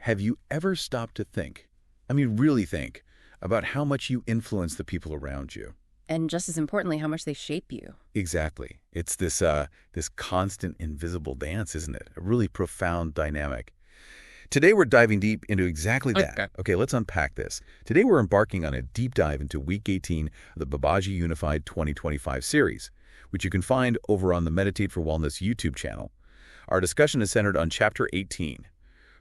Have you ever stopped to think, I mean really think, about how much you influence the people around you? And just as importantly, how much they shape you. Exactly. It's this constant invisible dance, isn't it? A really profound dynamic. Today we're diving deep into exactly that. Okay, let's unpack this. Today we're embarking on a deep dive into Week 18 of the Babaji Unified 2025 series, which you can find over on the Meditate for Wellness YouTube channel. Our discussion is centered on Chapter 18,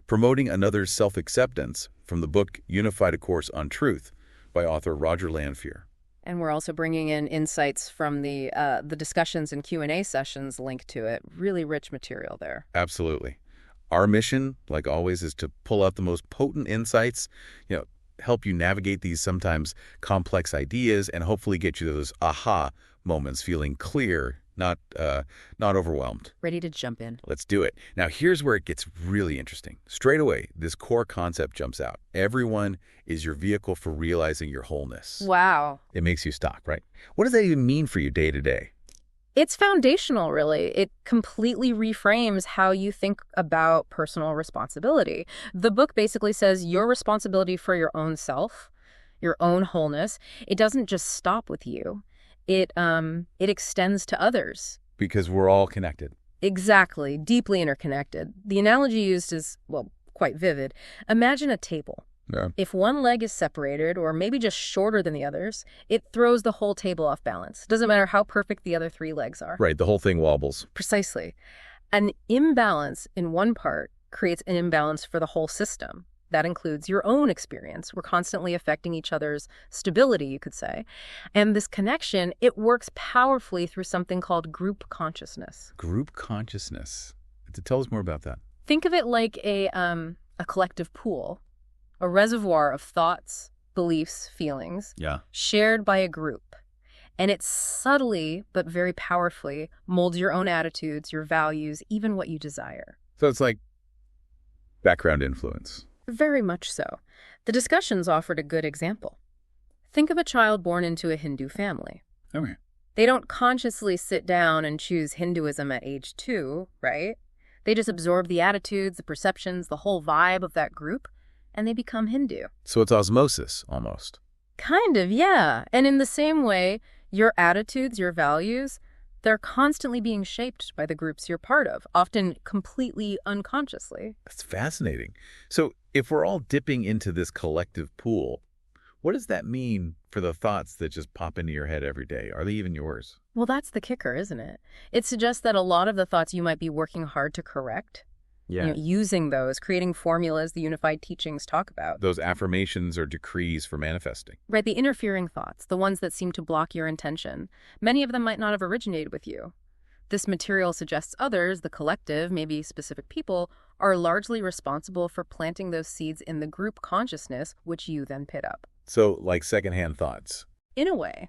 Promoting Another's Self-Acceptance, from the book Unified: A Course on Truth by author Roger Lanphear. And we're also bringing in insights from the discussions and Q&A sessions linked to it. Really rich material there. Absolutely. Our mission, like always, is to pull out the most potent insights, help you navigate these sometimes complex ideas, and hopefully get you those aha moments, feeling clear, not overwhelmed. Ready to jump in. Let's do it. Now, here's where it gets really interesting. Straight away, this core concept jumps out. Everyone is your vehicle for realizing your wholeness. Wow. It makes you stop, right? What does that even mean for you day to day? It's foundational, really. It completely reframes how you think about personal responsibility. The book basically says your responsibility for your own self, your own wholeness, it doesn't just stop with you. It extends to others. Because we're all connected. Exactly. Deeply interconnected. The analogy used is, well, quite vivid. Imagine a table. Yeah. If one leg is separated or maybe just shorter than the others, it throws the whole table off balance. Doesn't matter how perfect the other three legs are. Right, the whole thing wobbles. Precisely. An imbalance in one part creates an imbalance for the whole system. That includes your own experience. We're constantly affecting each other's stability, you could say. And this connection, it works powerfully through something called group consciousness. Group consciousness. Tell us more about that. Think of it like a collective pool. A reservoir of thoughts, beliefs, feelings, shared by a group. And it subtly, but very powerfully, molds your own attitudes, your values, even what you desire. So it's like background influence. Very much so. The discussions offered a good example. Think of a child born into a Hindu family. Okay. They don't consciously sit down and choose Hinduism at age 2, right? They just absorb the attitudes, the perceptions, the whole vibe of that group, and they become Hindu. So it's osmosis, almost. Kind of, yeah. And in the same way, your attitudes, your values, they're constantly being shaped by the groups you're part of, often completely unconsciously. That's fascinating. So if we're all dipping into this collective pool, what does that mean for the thoughts that just pop into your head every day? Are they even yours? Well, that's the kicker, isn't it? It suggests that a lot of the thoughts you might be working hard to correct, using those, creating formulas the unified teachings talk about. Those affirmations or decrees for manifesting. Right, the interfering thoughts, the ones that seem to block your intention. Many of them might not have originated with you. This material suggests others, the collective, maybe specific people, are largely responsible for planting those seeds in the group consciousness, which you then pit up. So, like secondhand thoughts. In a way.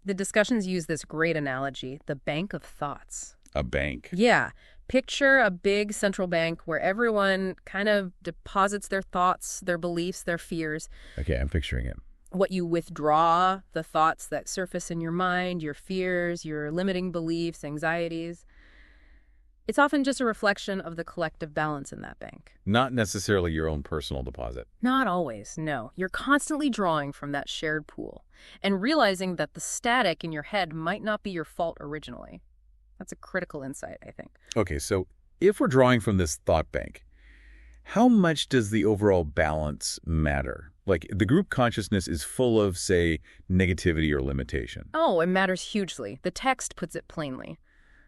The discussions use this great analogy, the bank of thoughts. A bank. Yeah. Picture a big central bank where everyone kind of deposits their thoughts, their beliefs, their fears. Okay, I'm picturing it. What you withdraw, the thoughts that surface in your mind, your fears, your limiting beliefs, anxieties. It's often just a reflection of the collective balance in that bank. Not necessarily your own personal deposit. Not always, no. You're constantly drawing from that shared pool and realizing that the static in your head might not be your fault originally. That's a critical insight, I think. Okay, so if we're drawing from this thought bank, how much does the overall balance matter? Like, the group consciousness is full of, say, negativity or limitation. Oh, it matters hugely. The text puts it plainly.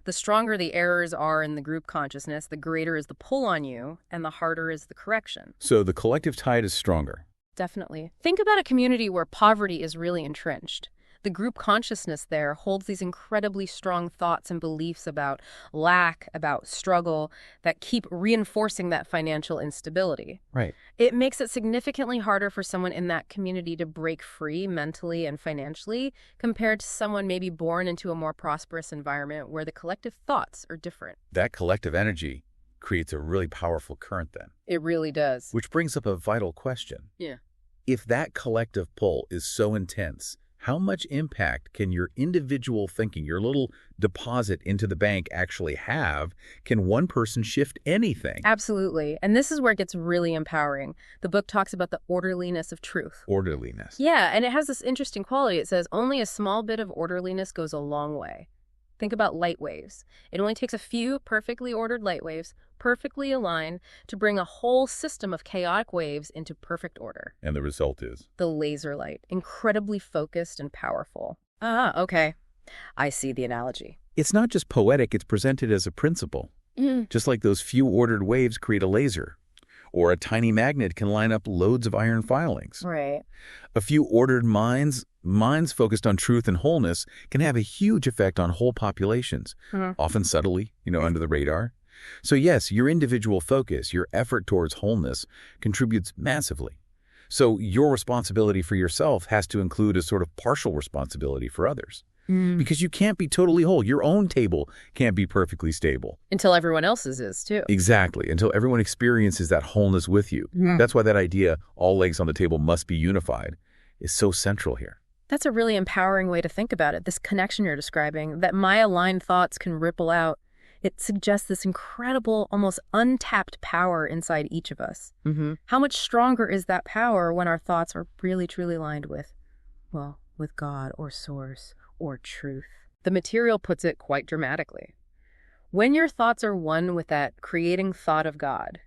The stronger the errors are in the group consciousness, the greater is the pull on you, and the harder is the correction. So the collective tide is stronger. Definitely. Think about a community where poverty is really entrenched. The group consciousness there holds these incredibly strong thoughts and beliefs about lack, about struggle, that keep reinforcing that financial instability. Right. It makes it significantly harder for someone in that community to break free mentally and financially compared to someone maybe born into a more prosperous environment where the collective thoughts are different. That collective energy creates a really powerful current then. It really does. Which brings up a vital question. Yeah. If that collective pull is so intense, how much impact can your individual thinking, your little deposit into the bank actually have? Can one person shift anything? Absolutely. And this is where it gets really empowering. The book talks about the orderliness of truth. Orderliness. Yeah, and it has this interesting quality. It says only a small bit of orderliness goes a long way. Think about light waves. It only takes a few perfectly ordered light waves, perfectly aligned, to bring a whole system of chaotic waves into perfect order. And the result is? The laser light, incredibly focused and powerful. Ah, okay. I see the analogy. It's not just poetic, it's presented as a principle. Just like those few ordered waves create a laser. Or a tiny magnet can line up loads of iron filings. Right. A few ordered minds focused on truth and wholeness, can have a huge effect on whole populations, often subtly, under the radar. So yes, your individual focus, your effort towards wholeness contributes massively. So your responsibility for yourself has to include a sort of partial responsibility for others. Because you can't be totally whole. Your own table can't be perfectly stable. Until everyone else's is, too. Exactly. Until everyone experiences that wholeness with you. That's why that idea, all legs on the table must be unified, is so central here. That's a really empowering way to think about it, this connection you're describing, that my aligned thoughts can ripple out. It suggests this incredible, almost untapped power inside each of us. How much stronger is that power when our thoughts are really, truly aligned with God or Source or truth? The material puts it quite dramatically. When your thoughts are one with that creating thought of God,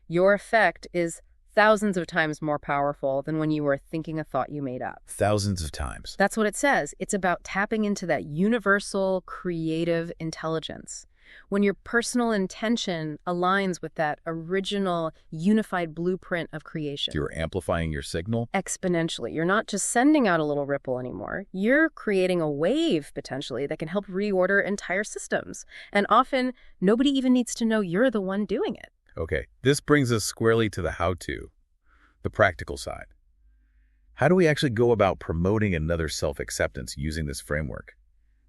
your effect is thousands of times more powerful than when you were thinking a thought you made up. Thousands of times. That's what it says. It's about tapping into that universal creative intelligence. When your personal intention aligns with that original unified blueprint of creation. You're amplifying your signal? Exponentially. You're not just sending out a little ripple anymore. You're creating a wave, potentially, that can help reorder entire systems. And often, nobody even needs to know you're the one doing it. Okay, this brings us squarely to the how-to, the practical side. How do we actually go about promoting another self-acceptance using this framework?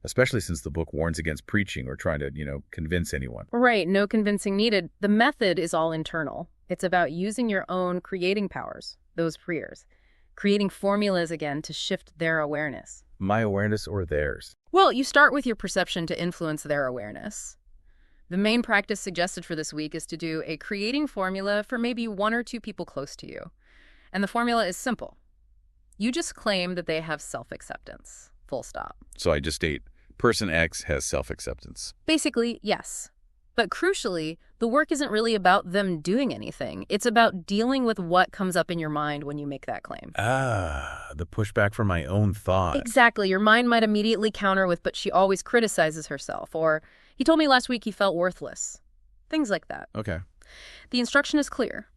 Especially since the book warns against preaching or trying to, convince anyone. Right, no convincing needed. The method is all internal. It's about using your own creating powers, those prayers, creating formulas again to shift their awareness. My awareness or theirs? Well, you start with your perception to influence their awareness. The main practice suggested for this week is to do a creating formula for maybe 1 or 2 people close to you. And the formula is simple. You just claim that they have self-acceptance. Full stop. So I just state, person X has self-acceptance. Basically, yes. But crucially, the work isn't really about them doing anything. It's about dealing with what comes up in your mind when you make that claim. The pushback from my own thought. Exactly. Your mind might immediately counter with, but she always criticizes herself. Or, he told me last week he felt worthless. Things like that. Okay. The instruction is clear.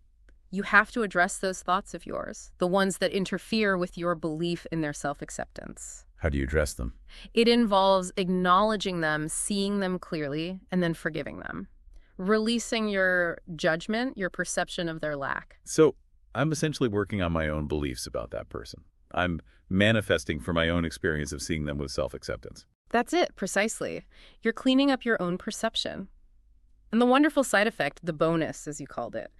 You have to address those thoughts of yours, the ones that interfere with your belief in their self-acceptance. How do you address them? It involves acknowledging them, seeing them clearly, and then forgiving them. Releasing your judgment, your perception of their lack. So I'm essentially working on my own beliefs about that person. I'm manifesting for my own experience of seeing them with self-acceptance. That's it, precisely. You're cleaning up your own perception. And the wonderful side effect, the bonus, as you called it,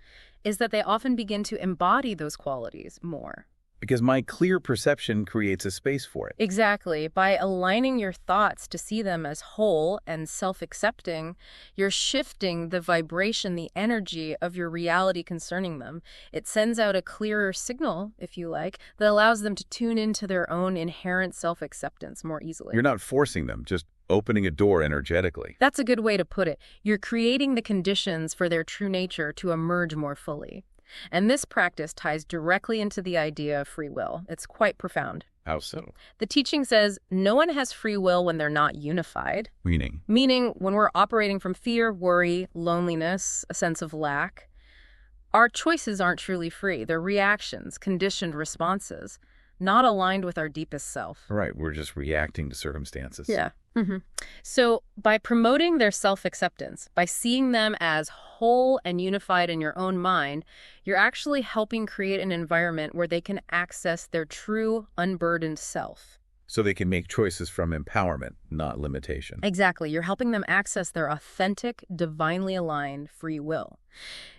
is that they often begin to embody those qualities more. Because my clear perception creates a space for it. Exactly. By aligning your thoughts to see them as whole and self-accepting, you're shifting the vibration, the energy of your reality concerning them. It sends out a clearer signal, if you like, that allows them to tune into their own inherent self-acceptance more easily. You're not forcing them, just opening a door energetically. That's a good way to put it. You're creating the conditions for their true nature to emerge more fully. And this practice ties directly into the idea of free will. It's quite profound. How so? The teaching says no one has free will when they're not unified. Meaning? Meaning when we're operating from fear, worry, loneliness, a sense of lack. Our choices aren't truly free. They're reactions, conditioned responses, not aligned with our deepest self. Right, we're just reacting to circumstances. Yeah. So by promoting their self-acceptance, by seeing them as whole and unified in your own mind, you're actually helping create an environment where they can access their true, unburdened self. So they can make choices from empowerment, not limitation. Exactly. You're helping them access their authentic, divinely aligned free will.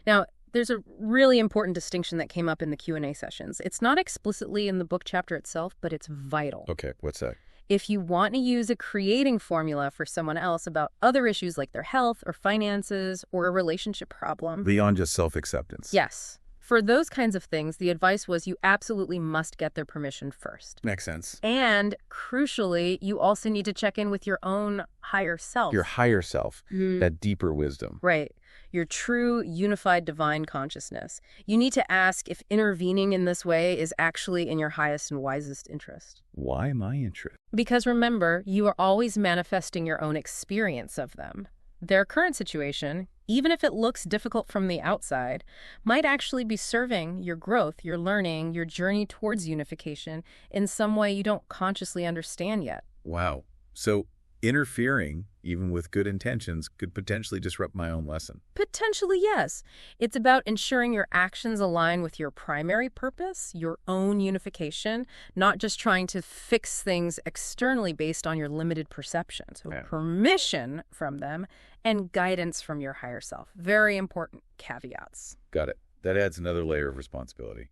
Now, there's a really important distinction that came up in the Q&A sessions. It's not explicitly in the book chapter itself, but it's vital. Okay, what's that? If you want to use a creating formula for someone else about other issues like their health or finances or a relationship problem. Beyond just self-acceptance. Yes. For those kinds of things, the advice was you absolutely must get their permission first. Makes sense. And crucially, you also need to check in with your own higher self. Your higher self, that deeper wisdom. Right. Your true unified divine consciousness. You need to ask if intervening in this way is actually in your highest and wisest interest. Why my interest? Because remember, you are always manifesting your own experience of them. Their current situation, even if it looks difficult from the outside, might actually be serving your growth, your learning, your journey towards unification in some way you don't consciously understand yet. Wow. So interfering, even with good intentions, could potentially disrupt my own lesson. Potentially, yes. It's about ensuring your actions align with your primary purpose, your own unification, not just trying to fix things externally based on your limited perception. So permission from them and guidance from your higher self. Very important caveats. Got it. That adds another layer of responsibility.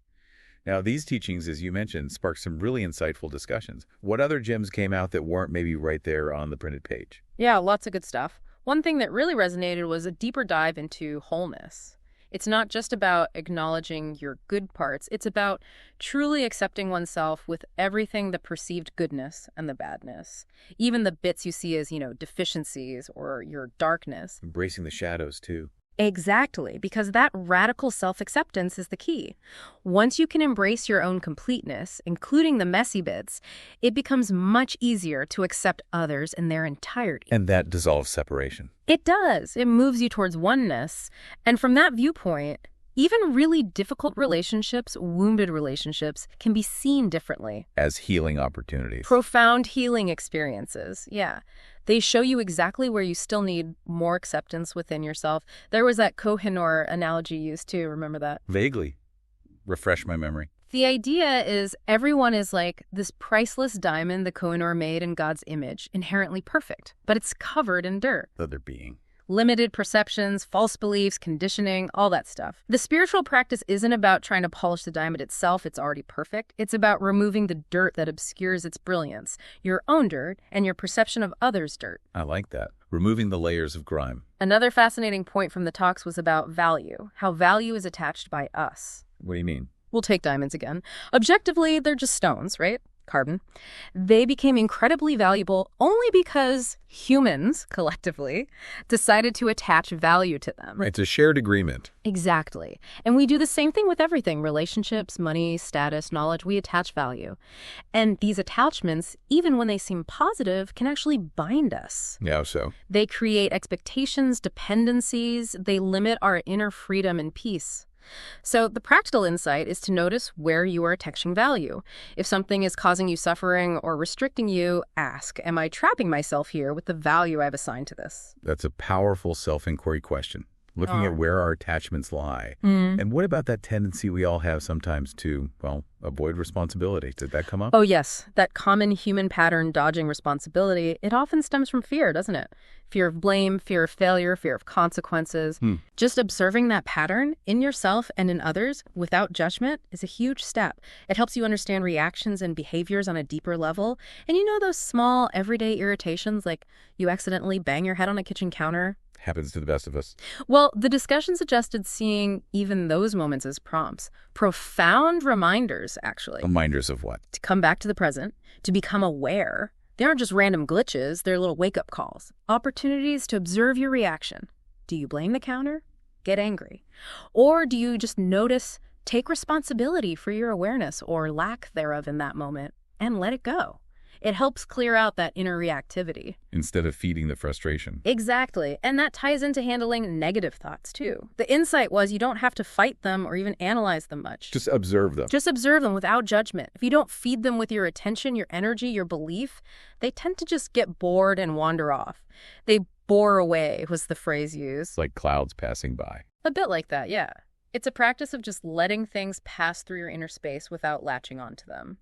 Now, these teachings, as you mentioned, sparked some really insightful discussions. What other gems came out that weren't maybe right there on the printed page? Yeah, lots of good stuff. One thing that really resonated was a deeper dive into wholeness. It's not just about acknowledging your good parts. It's about truly accepting oneself with everything the perceived goodness and the badness. Even the bits you see as, deficiencies or your darkness. Embracing the shadows, too. Exactly, because that radical self-acceptance is the key. Once you can embrace your own completeness, including the messy bits, it becomes much easier to accept others in their entirety. And that dissolves separation. It does. It moves you towards oneness. And from that viewpoint, even really difficult relationships, wounded relationships, can be seen differently. As healing opportunities. Profound healing experiences, yeah. They show you exactly where you still need more acceptance within yourself. There was that Kohinoor analogy used too, remember that? Vaguely. Refresh my memory. The idea is everyone is like this priceless diamond the Kohinoor made in God's image, inherently perfect, but it's covered in dirt. Other being. Limited perceptions, false beliefs, conditioning, all that stuff. The spiritual practice isn't about trying to polish the diamond itself. It's already perfect. It's about removing the dirt that obscures its brilliance, your own dirt and your perception of others' dirt. I like that. Removing the layers of grime. Another fascinating point from the talks was about value, how value is attached by us. What do you mean? We'll take diamonds again. Objectively, they're just stones, right? Carbon. They became incredibly valuable only because humans, collectively, decided to attach value to them. Right, it's a shared agreement. Exactly. And we do the same thing with everything. Relationships, money, status, knowledge, we attach value. And these attachments, even when they seem positive, can actually bind us. Yeah, so? They create expectations, dependencies. They limit our inner freedom and peace. So the practical insight is to notice where you are attaching value. If something is causing you suffering or restricting you, ask, am I trapping myself here with the value I've assigned to this? That's a powerful self-inquiry question. Looking at where our attachments lie. And what about that tendency we all have sometimes to, avoid responsibility? Did that come up? Oh, yes. That common human pattern, dodging responsibility, it often stems from fear, doesn't it? Fear of blame, fear of failure, fear of consequences. Just observing that pattern in yourself and in others without judgment is a huge step. It helps you understand reactions and behaviors on a deeper level. And those small, everyday irritations, like you accidentally bang your head on a kitchen counter? Happens to the best of us. Well, the discussion suggested seeing even those moments as prompts. Profound reminders, actually. Reminders of what? To come back to the present, to become aware. They aren't just random glitches, they're little wake-up calls. Opportunities to observe your reaction. Do you blame the counter? Get angry. Or do you just notice, take responsibility for your awareness or lack thereof in that moment, and let it go? It helps clear out that inner reactivity. Instead of feeding the frustration. Exactly. And that ties into handling negative thoughts, too. The insight was you don't have to fight them or even analyze them much. Just observe them. Just observe them without judgment. If you don't feed them with your attention, your energy, your belief, they tend to just get bored and wander off. They bore away was the phrase used. Like clouds passing by. A bit like that, yeah. It's a practice of just letting things pass through your inner space without latching onto them.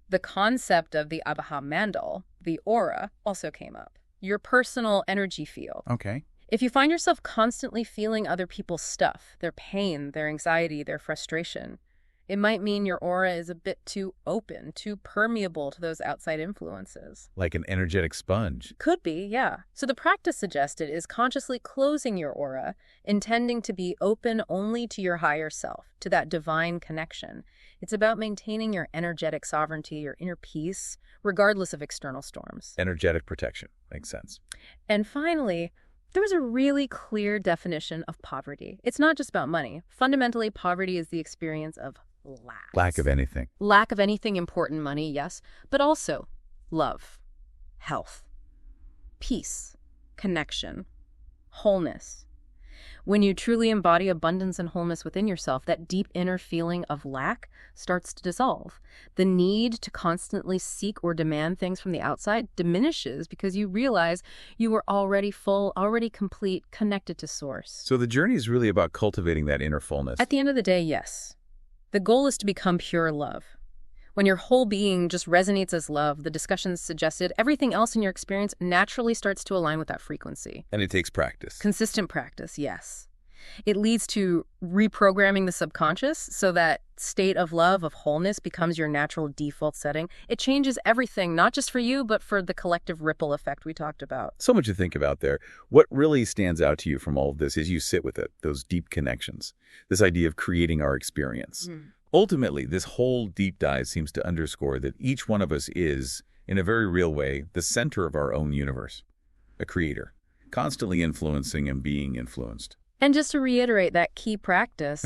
The concept of the Abha Mandal, the aura, also came up. Your personal energy field. Okay. If you find yourself constantly feeling other people's stuff, their pain, their anxiety, their frustration, it might mean your aura is a bit too open, too permeable to those outside influences. Like an energetic sponge. Could be, yeah. So the practice suggested is consciously closing your aura, intending to be open only to your higher self, to that divine connection. It's about maintaining your energetic sovereignty, your inner peace, regardless of external storms. Energetic protection. Makes sense. And finally, there was a really clear definition of poverty. It's not just about money. Fundamentally, poverty is the experience of lack. Lack of anything. Lack of anything important, money, yes, but also love, health, peace, connection, wholeness. When you truly embody abundance and wholeness within yourself, that deep inner feeling of lack starts to dissolve. The need to constantly seek or demand things from the outside diminishes because you realize you were already full, already complete, connected to Source. So the journey is really about cultivating that inner fullness. At the end of the day, yes. The goal is to become pure love. When your whole being just resonates as love, the discussions suggested, everything else in your experience naturally starts to align with that frequency. And it takes practice. Consistent practice, yes. It leads to reprogramming the subconscious so that state of love, of wholeness, becomes your natural default setting. It changes everything, not just for you, but for the collective ripple effect we talked about. So much to think about there. What really stands out to you from all of this is you sit with it, those deep connections, this idea of creating our experience. Ultimately, this whole deep dive seems to underscore that each one of us is, in a very real way, the center of our own universe, a creator, constantly influencing and being influenced. And just to reiterate that key practice,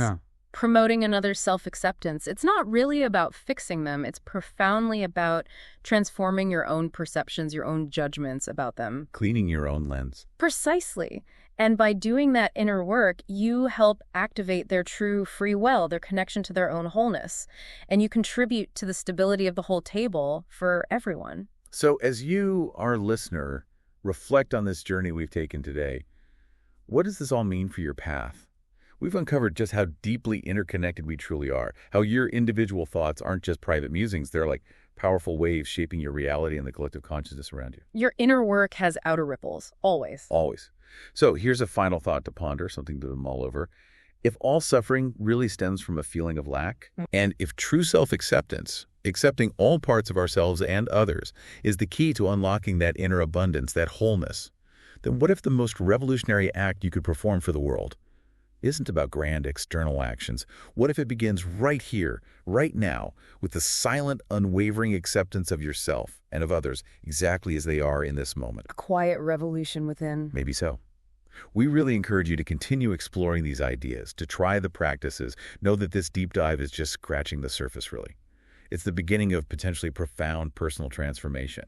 promoting another's self-acceptance, it's not really about fixing them. It's profoundly about transforming your own perceptions, your own judgments about them. Cleaning your own lens. Precisely. And by doing that inner work, you help activate their true free will, their connection to their own wholeness. And you contribute to the stability of the whole table for everyone. So as you, our listener, reflect on this journey we've taken today, what does this all mean for your path? We've uncovered just how deeply interconnected we truly are, how your individual thoughts aren't just private musings, they're like powerful waves shaping your reality and the collective consciousness around you. Your inner work has outer ripples, always. Always. So here's a final thought to ponder, something to mull over. If all suffering really stems from a feeling of lack, and if true self-acceptance, accepting all parts of ourselves and others, is the key to unlocking that inner abundance, that wholeness, then what if the most revolutionary act you could perform for the world isn't about grand external actions? What if it begins right here, right now, with the silent, unwavering acceptance of yourself and of others exactly as they are in this moment? A quiet revolution within. Maybe so. We really encourage you to continue exploring these ideas, to try the practices. Know that this deep dive is just scratching the surface, really. It's the beginning of potentially profound personal transformation.